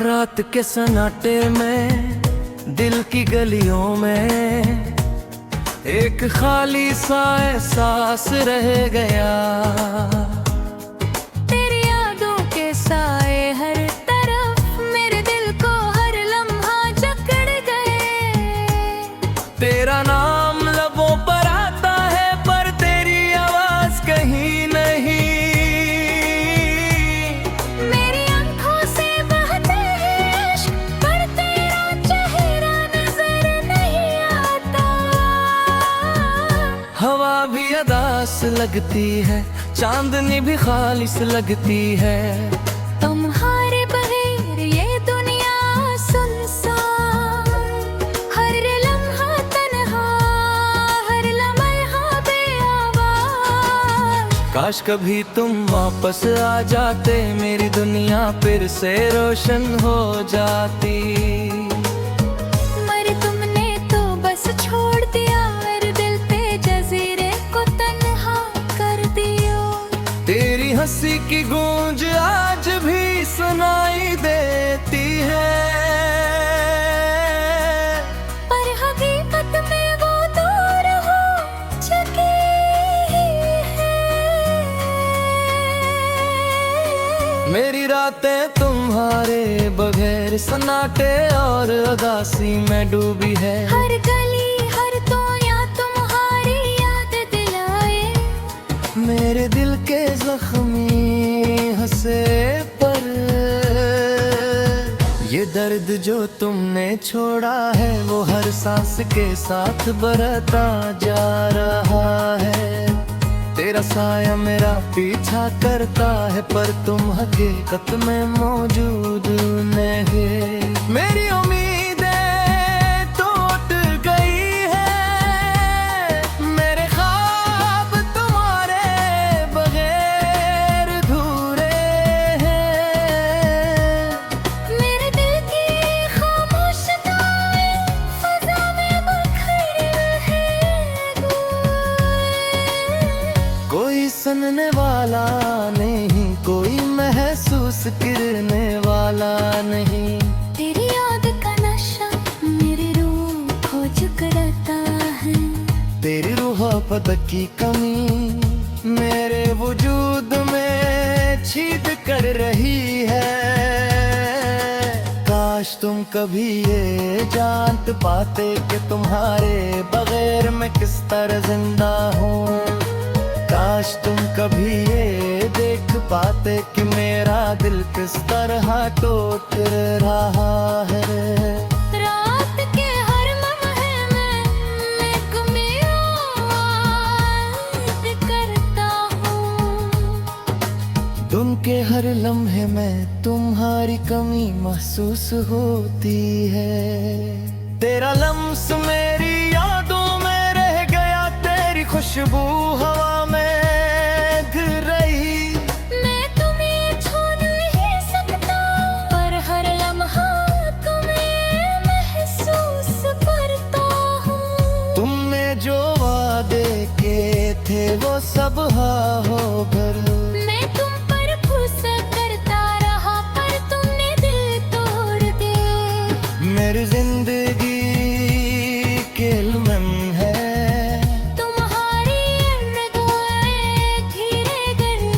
रात के सन्नाटे में, दिल की गलियों में एक खाली सा एहसास रह गया। तेरी यादों के साए हर तरफ मेरे दिल को हर लम्हा जकड़ गए। तेरा नाम लबों पर आता है पर तेरी आवाज कहीं नहीं। मेरी आंखों से बहते हैं इश्क पर तेरा चेहरा नजर नहीं आता। हवा भी अदास लगती है, चांदनी भी खालिस लगती है। तुम्हारे बगैर ये दुनिया सुनसान, हर लम्हा तन्हा, हर लम्हा बेआवाज। काश कभी तुम वापस आ जाते, मेरी दुनिया फिर से रोशन हो जाती। मगर तुमने तो बस छोड़ दिया, मेरे दिल पे जजीरे को तन्हा कर दिया। तेरी हंसी की गूंज आज भी सुनाई देती है, पर हकीकत में वो दूर हो चुकी है। मेरी रातें तुम्हारे बगैर सन्नाटे और उदासी में डूबी है। हर गली हर तोया तुम्हारी याद दिलाए। मेरे दिल के जख्मी हंसे पर ये दर्द जो तुमने छोड़ा है वो हर सांस के साथ बढ़ता जा रहा है। तेरा साया मेरा पीछा करता है पर तुम हकीकत में मौजूद नहीं। मेरी उम्मीदें टूट गई है, मेरे ख्वाब तुम्हारे बगैर अधूरे हैं। मेरे दिल की खामोश दुआएं फज़ा में बिखर है कोई सुनने वाला नहीं, कोई महसूस करने वाला नहीं। तेरी याद का नशा मेरी रूह को जकड़ता है। तेरी रूह पद की कमी मेरे वजूद में छीद कर रही है। काश तुम कभी ये जान पाते कि तुम्हारे बगैर मैं किस तरह जिंदा हूँ। काश तुम कभी ये देख पाते कि मेरा दिल किस तरह टूट रहा है। रात के हर लम्हे में एक याद करता हूँ। दिन के हर लम्हे में तुम्हारी कमी महसूस होती है। तेरा लम्स मेरी यादों में रह गया, तेरी खुशबू हवा में घिर रही। मैं तुम्हें छू नहीं सकता पर हर लम्हा तुम्हें महसूस करता हूँ। तुमने जो वादे किए थे वो सब हाँ हो गए। मैं तुम पर भरोसा करता रहा पर तुमने दिल तोड़ दिया। मेरी जिंदगी के इल्म है तुम्हारी दुआएं घिरे गए।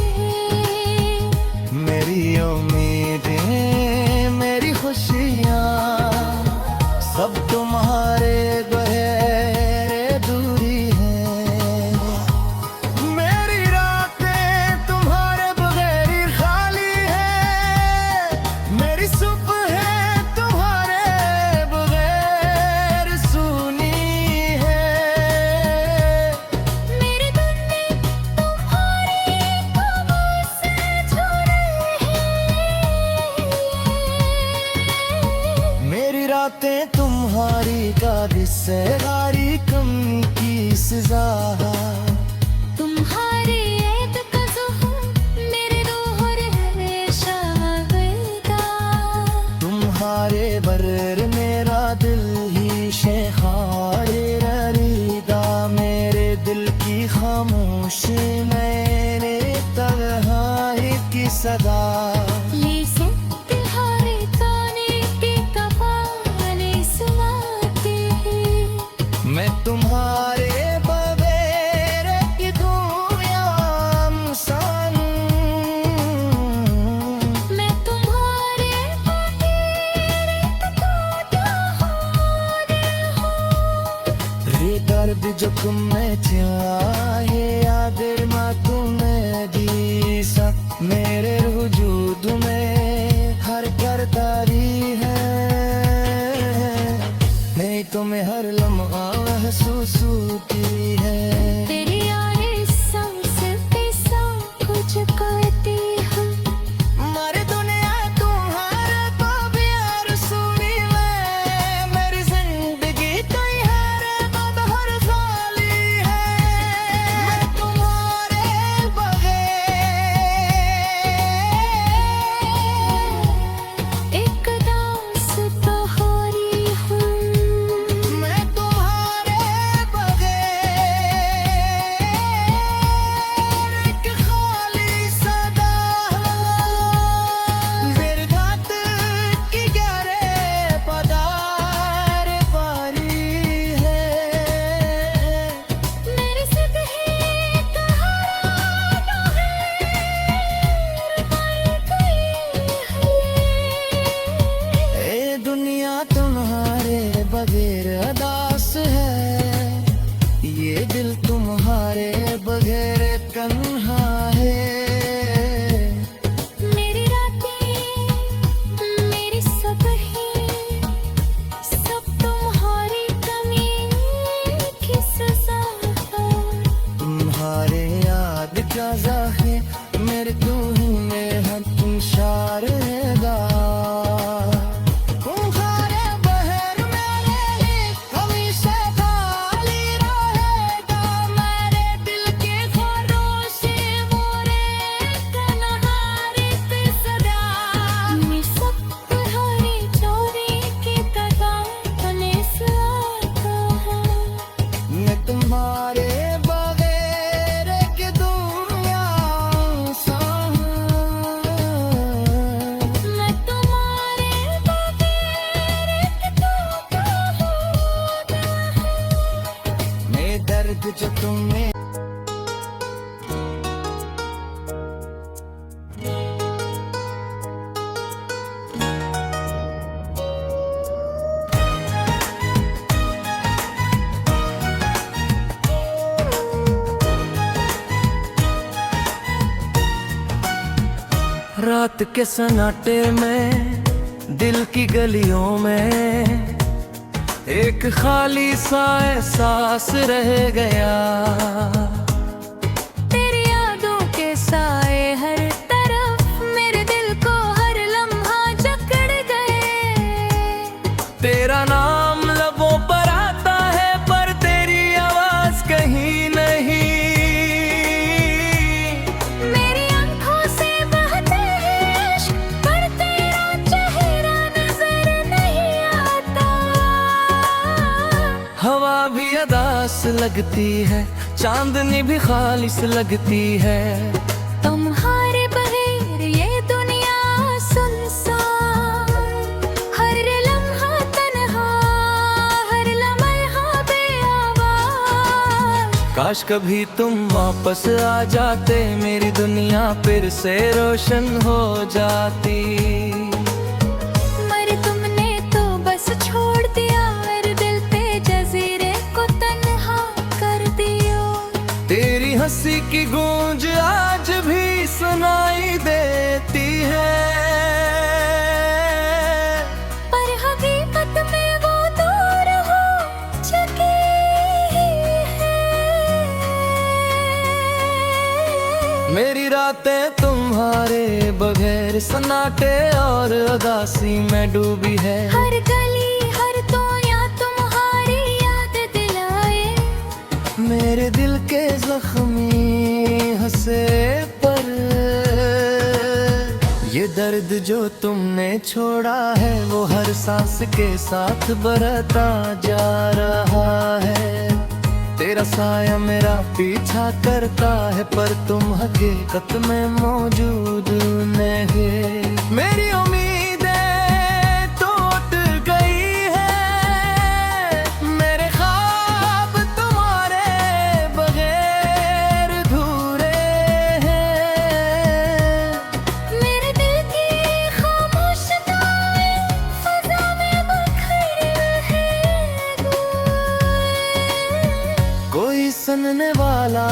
मेरी उम्मीदें मेरी खुशियाँ सब तुम्हारे बगैर दूरी है। मेरी रातें तुम्हारे बगैर खाली है, मेरी सुबह तुम्हारे बगैर सुनी है। मेरी दुनिया तुम्हारी ख्वाबों से जुड़ी है। मेरी रातें तुम्हारी गाड़ी से गाड़ी कम की सजा। तुम्हारी याद का ज़ुहूर मेरे रूह रहे शाविदा। तुम्हारे बरर मेरा दिल ही शेखारे ररीदा। मेरे दिल की खामोशी मैंने तन्हाई की सदा। ये से तुम्हारी ताने राहें मेरे तू ही में हर तुम शारेगा तुम्हारे बहर मेरे ही कभी से खाली रहेगा मेरे दिल के खरोशे मोरे कन्हारे पे सदा सब हरी चोरी की तरह बने साता है मैं तुम्हारे बगैर की दुनिया सा मैं तुम्हारे बगैर एक टूटा हुआ मैं दर्द जो तुमने रात के सन्नाटे में दिल की गलियों में एक खाली सा एहसास रह गया तेरी यादों के साए हर तरफ मेरे दिल को हर लम्हा जकड़ गए तेरा नाम लबों पर आता है पर तेरी आवाज कहीं नहीं मेरी आंखों से बहते हैं इश्क पर तेरा चेहरा नजर नहीं आता हवा भी अदास लगती है चांदनी भी खालिस लगती है तुम्हारे बगैर ये दुनिया सुनसान हर लम्हा तन्हा हर लम्हा बेआवाज काश कभी तुम वापस आ जाते मेरी दुनिया फिर से रोशन हो जाती मगर तुमने तो बस छोड़ दिया मेरे दिल पे जजीरे को तन्हा कर दिया तेरी हंसी की गूंज आज भी सुनाई देती है पर हकीकत में वो दूर हो चुकी है मेरी रातें तुम्हारे बगैर सन्नाटे और उदासी में डूबी है हर गली हर तोया तुम्हारी याद दिलाए मेरे दिल के जख्मी हंसे पर ये दर्द जो तुमने छोड़ा है वो हर सांस के साथ बढ़ता जा रहा है तेरा साया मेरा पीछा करता है पर तुम हकीकत में मौजूद नहीं मेरी उम्मीदें टूट गई है मेरे ख्वाब तुम्हारे बगैर अधूरे हैं मेरे दिल की खामोश दाएं फजा में बखर है कोई सुनने वाला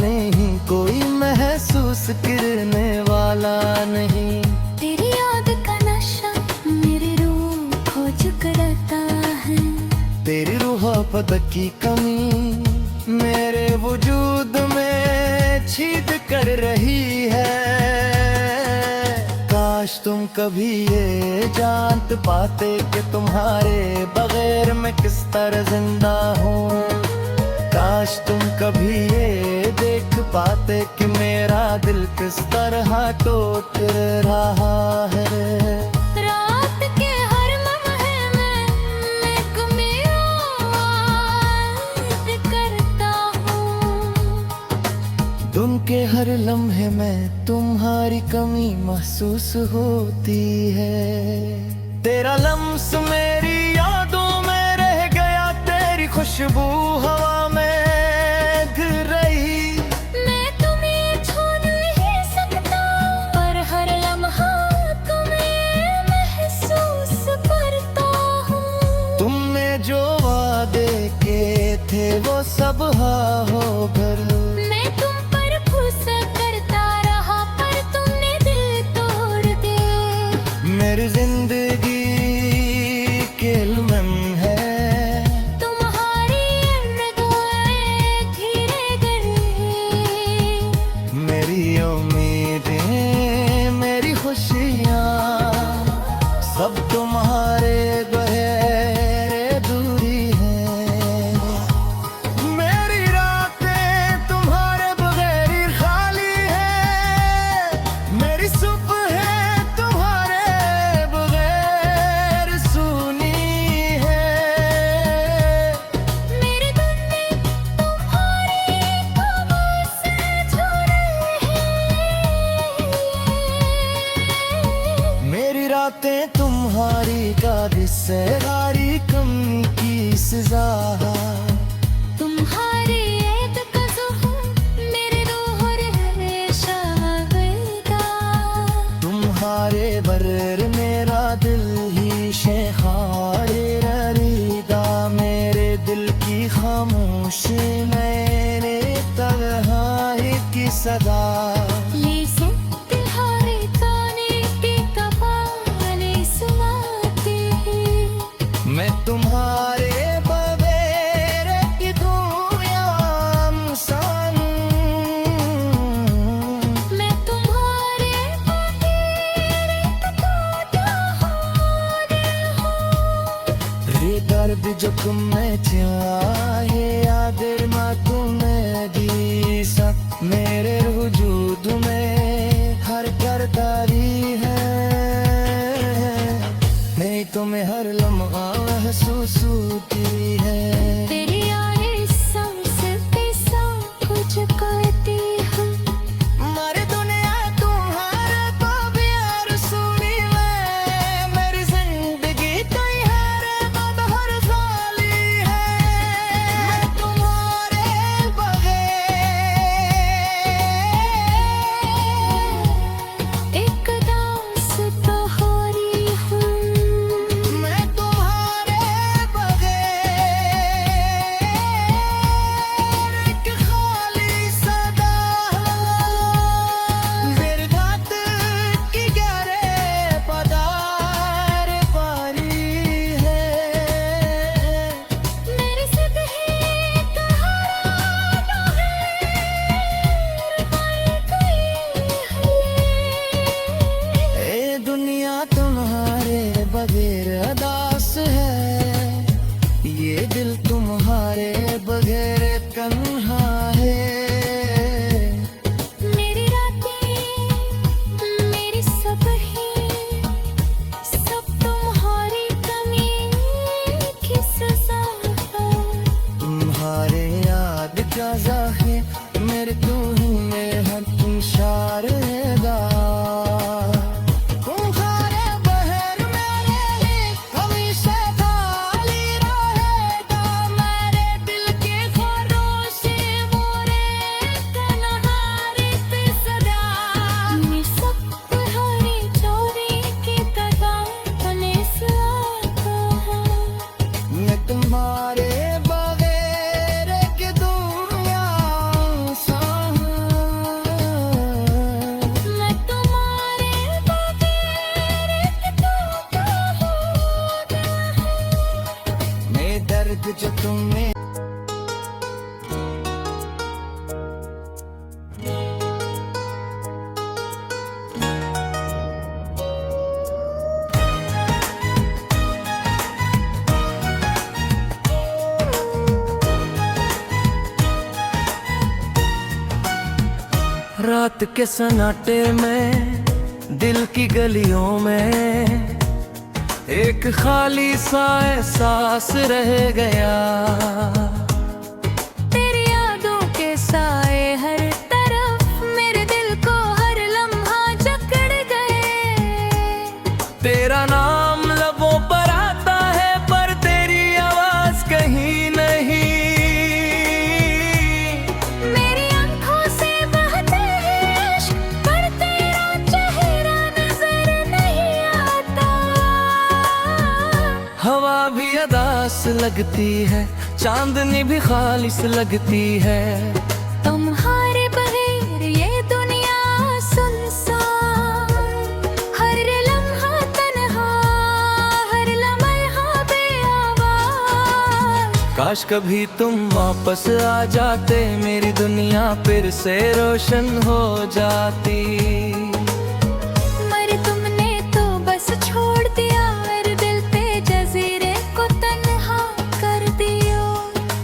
नहीं कोई महसूस करने वाला नहीं तेरी याद का नशा मेरी रूह को चुकराता है तेरी रूह पद की कमी मेरे वजूद में छीद कर रही है काश तुम कभी ये जान पाते कि तुम्हारे बगैर मैं किस तरह जिंदा हूँ काश तुम कभी ये देख पाते कि मेरा दिल किस तरह टूट रहा है रात के हर लम्हे में एक मेरा याद करता हूँ दिन के हर लम्हे में तुम्हारी कमी महसूस होती है तेरा लम्स मेरी यादों में रह गया तेरी खुशबू हवा में घिर रही मैं तुम्हें छोड़ नहीं सकता पर हर लम्हा तुम्हें महसूस करता हूँ तुमने जो वादे के थे वो सब हाँ हो भर मैं तुम पर भरोसा करता रहा पर तुमने दिल तोड़ दिया मेरी जिंदगी के लम्हे है तुम्हारी उम्मीदें मेरी खुशियाँ सब तुम्हारे बगैर दूरी है। मेरी रातें तुम्हारे बगैर खाली है, मेरी सुबह तुम्हारे बगैर सुनी है। मेरे दिन तुम्हारी खबर से जुड़े हैं। मेरी रातें तुम्हारी कादिश से गारी कम की सजा। तुम्हारी याद का ज़ुहूर मेरे रूह है शाहिदा। तुम्हारे बर्र मेरा दिल ही शेखारे ररीदा। मेरे दिल की खामोशी मैंने तन्हाई की सदा। लेज़े तुम्हारे ताने की कवाली सुनाती है। मैं तुम्हारे बगैर की दुनिया सान। मैं तुम्हारे बगैर रे दर्द जो तुम्हें चाहे याद मा तुम्हें दी सा। मेरे वजूद में हर करदारी है। नहीं तुम्हें हर लम्हा महसूस होती है। तेरी यादें सांस पे सांस कुछ कहती है। मारे दुनिया तुम्हारे बाबियार सुनी मैं। मेरी जिंदगी तुम्हारे बदहर साली है। मैं तुम्हारे बगैर एक दास्तां हारी हूँ। मैं तुम्हारे बगैर एक खाली सदा। गिरदात की गहरे पदार पारी है। मेरी ज़िंदगी तुम्हारा ए दुनिया तुम्हारे बगैर अदास है। ये दिल तुम्हारे बगैर तन्हा है। मेरी रातें मेरी सुबहें सब तुम्हारी कमी की सजा है। तुम्हारे याद का ज़ाहिर मेरे तू ही में हर तुम शारेगा। तुम्हारे बहर मेरे ही हमेशा खाली रहेगा। मेरे दिल के खरोशे मोरे तन्हारी पे सदा। मैं सब तुम्हारी चोरी की तरह बने साता हूँ। मैं तुम्हारे बगैर एक दुनिया सान। मैं तुम्हारे बगैर एक टूटा हुआ दिल हूँ। मैं दर्द जो तुम्हें रात के सन्नाटे में दिल की गलियों में एक खाली सा एहसास रह गया। तेरी यादों के साए हर तरफ मेरे दिल को हर लम्हा जकड़ गए। तेरा नाम लबों पर आता है पर तेरी आवाज कहीं नहीं। मेरी आंखों से बहते हैं इश्क पर तेरा चेहरा नजर नहीं आता। हवा भी अदास लगती है, चांदनी भी खालिस लगती है। तुम्हारे बगैर ये दुनिया सुनसान। हर लम्हा तन्हा, हर लम्हा बेआवाज। काश काश कभी तुम वापस आ जाते, मेरी दुनिया फिर से रोशन हो जाती। मगर तुमने तो बस छोड़ दिया, मेरे दिल पे जजीरे को तन्हा कर दिया।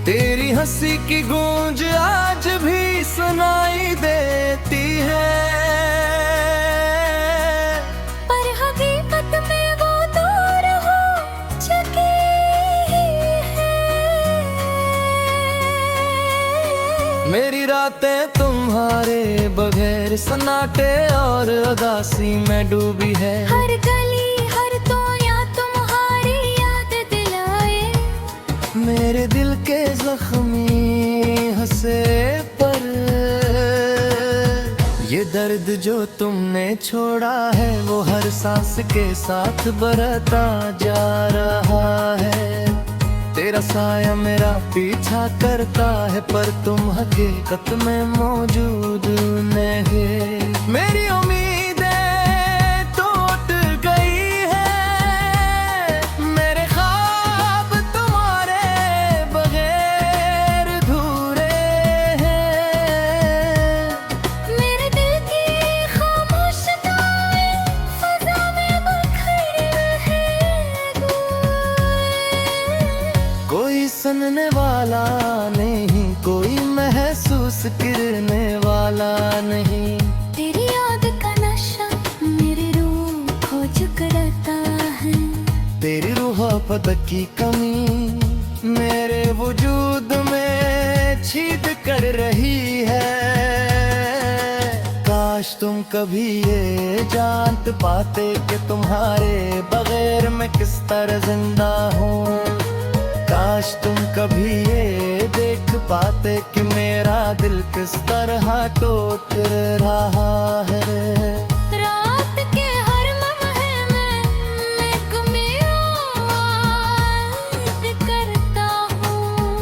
तेरी हंसी की गूंज आज भी सुनाई देती है, पर हकीकत में वो दूर हो चुकी है। मेरी रातें तुम्हारे बगैर सन्नाटे और उदासी में डूबी है। हर गली हर कोना तुम्हारी याद दिलाए, मेरे दिल के जख्मी हंसे पर ये दर्द जो तुमने छोड़ा है, वो हर सांस के साथ बढ़ता जा रहा है। तेरा साया मेरा पीछा करता है, पर तुम हकीकत में मौजूद नहीं। मेरी उम्मीदें टूट गई है, मेरे ख्वाब तुम्हारे बगैर अधूरे हैं। मेरे दिल की खामोश दुआएं फज़ा में बिखर है कोई सुनने वाला नहीं, कोई महसूस करने वाला नहीं। तेरी याद का नशा मेरी रूह को जकड़ता है, तेरी रूह पद की कमी मेरे वजूद में छीद कर रही है। काश तुम कभी ये जान पाते कि तुम्हारे बगैर मैं किस तरह जिंदा हूँ। काश तुम कभी ये देख पाते कि मेरा दिल किस तरह टूट रहा है। रात के हर लम्हे में एक याद करता हूँ,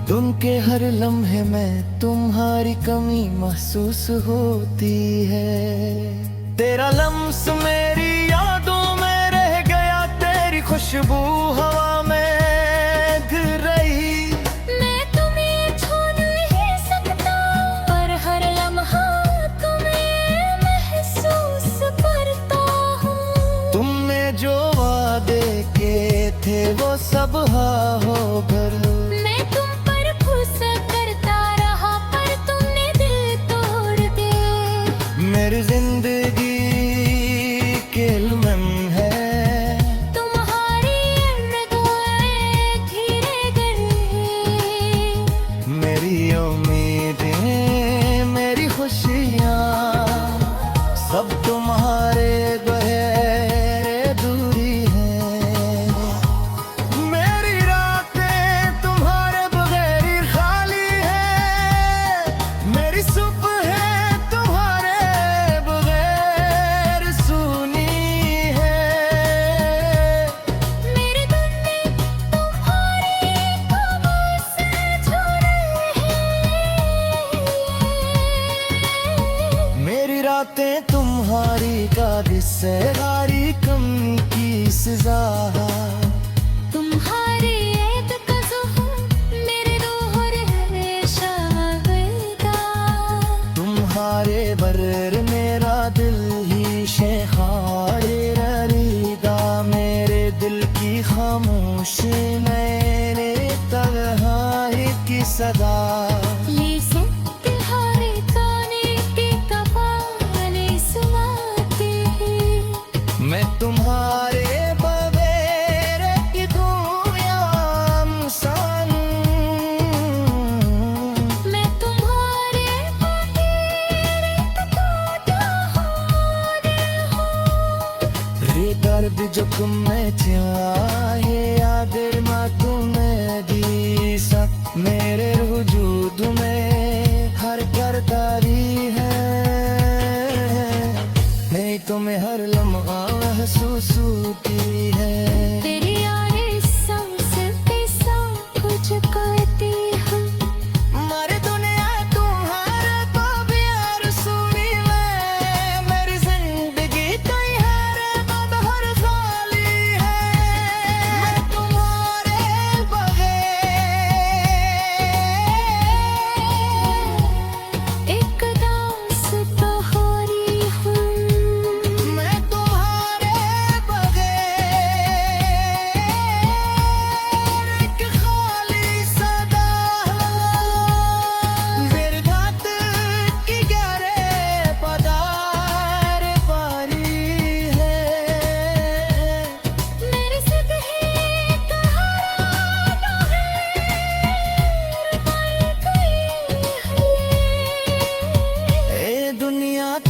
दिन के हर लम्हे में तुम्हारी कमी महसूस होती है। तेरा लम्स मेरी यादों में रह गया, तेरी खुशबू हवा में घिर रही। मैं तुम्हें छोड़ नहीं सकता, पर हर लम्हा तुम्हें महसूस करता हूँ। तुमने जो वादे किए थे वो सब हाँ हो गए। मैं तुम पर भरोसा करता रहा, पर तुमने दिल तोड़ दिया। मेरी जिंदगी के इल्म है, तुम्हारी दुआएं घिरे गए। मेरी उम्मीदें मेरी खुशियाँ सब तुम्हारे बगैर अधूरी हैं। मेरी रातें तुम्हारे बगैर खाली है, मेरी सुबह तुम्हारे बगैर सुनी है। मेरे दिल ने तुम्हारी खबर से जुड़े हैं। मेरी रातें तुम्हारी गाड़ी से गारी कमी की सजा। तुम्हारी याद का ज़ुहूर मेरे रूह रहे शाहिदा। तुम्हारे बगैर मेरा दिल ही शेखारे ररीदा। मेरे दिल की खामोशी मेरे तन्हाई की सदा। ये सब तुम्हारे गाने की कवाली सुनाती है। मैं तुम्हारे बगैर की दुनियाम सान। मैं तुम्हारे बगैर रे दर्द जो तुम्हें चाहे यादें माँ तुम्हें दी सब। मेरे वजूद में हर करदारी है, नहीं तुम्हें हर लम्हा महसूस होती है। तेरी यादें सांस पे सांस कुछ कहती हैं। मारे दुनिया तुम्हारे तो भी यार सुनी मैं। मेरी जिंदगी तो यार बदहर साली है। मैं तुम्हारे बगैर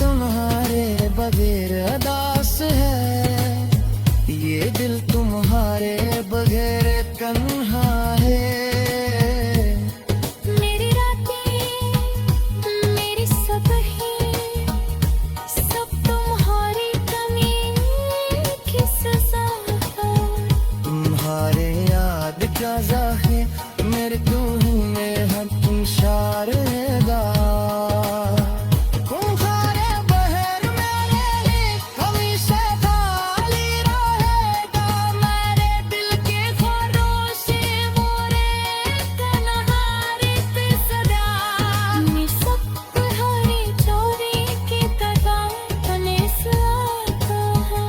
तुम्हारे बगैर अदास है, ये दिल तुम्हारे बगैर तन्हा है। मेरी रातें, मेरी सुबहें, सब तुम्हारी कमी की सजा है। तुम्हारे याद क्या जाहे मेरे तू ही में हम तुम शारेगा। तुम्हारे बहर मेरे ही हमेशा खाली रहेगा। मेरे दिल के खरोशे मोरे तन्हारी पे सदा। निसक्त हरी चोरी की तरह बने साता है।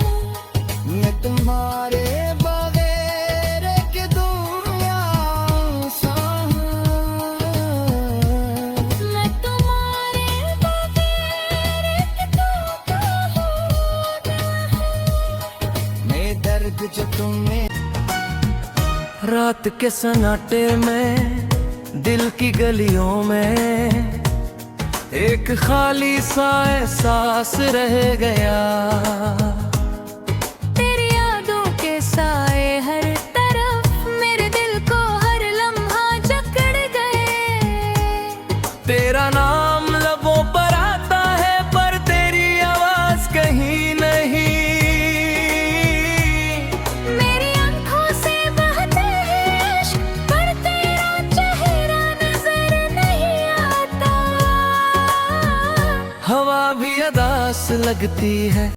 मैं तुम्हारे बगैर की दुनिया सा हूं। मैं तुम्हारे बगैर एक टूटा हुआ मैं दर्द जो तुम्हें रात के सन्नाटे में, दिल की गलियों में एक खाली सा एहसास रह गया। तेरी यादों के साए हर तरफ मेरे दिल को हर लम्हा जकड़ गए। तेरा नाम लबों पर आता है पर तेरी आवाज कहीं नहीं। मेरी आंखों से बहते हैं इश्क, पर तेरा चेहरा नजर नहीं आता। हवा भी अदास लगती है।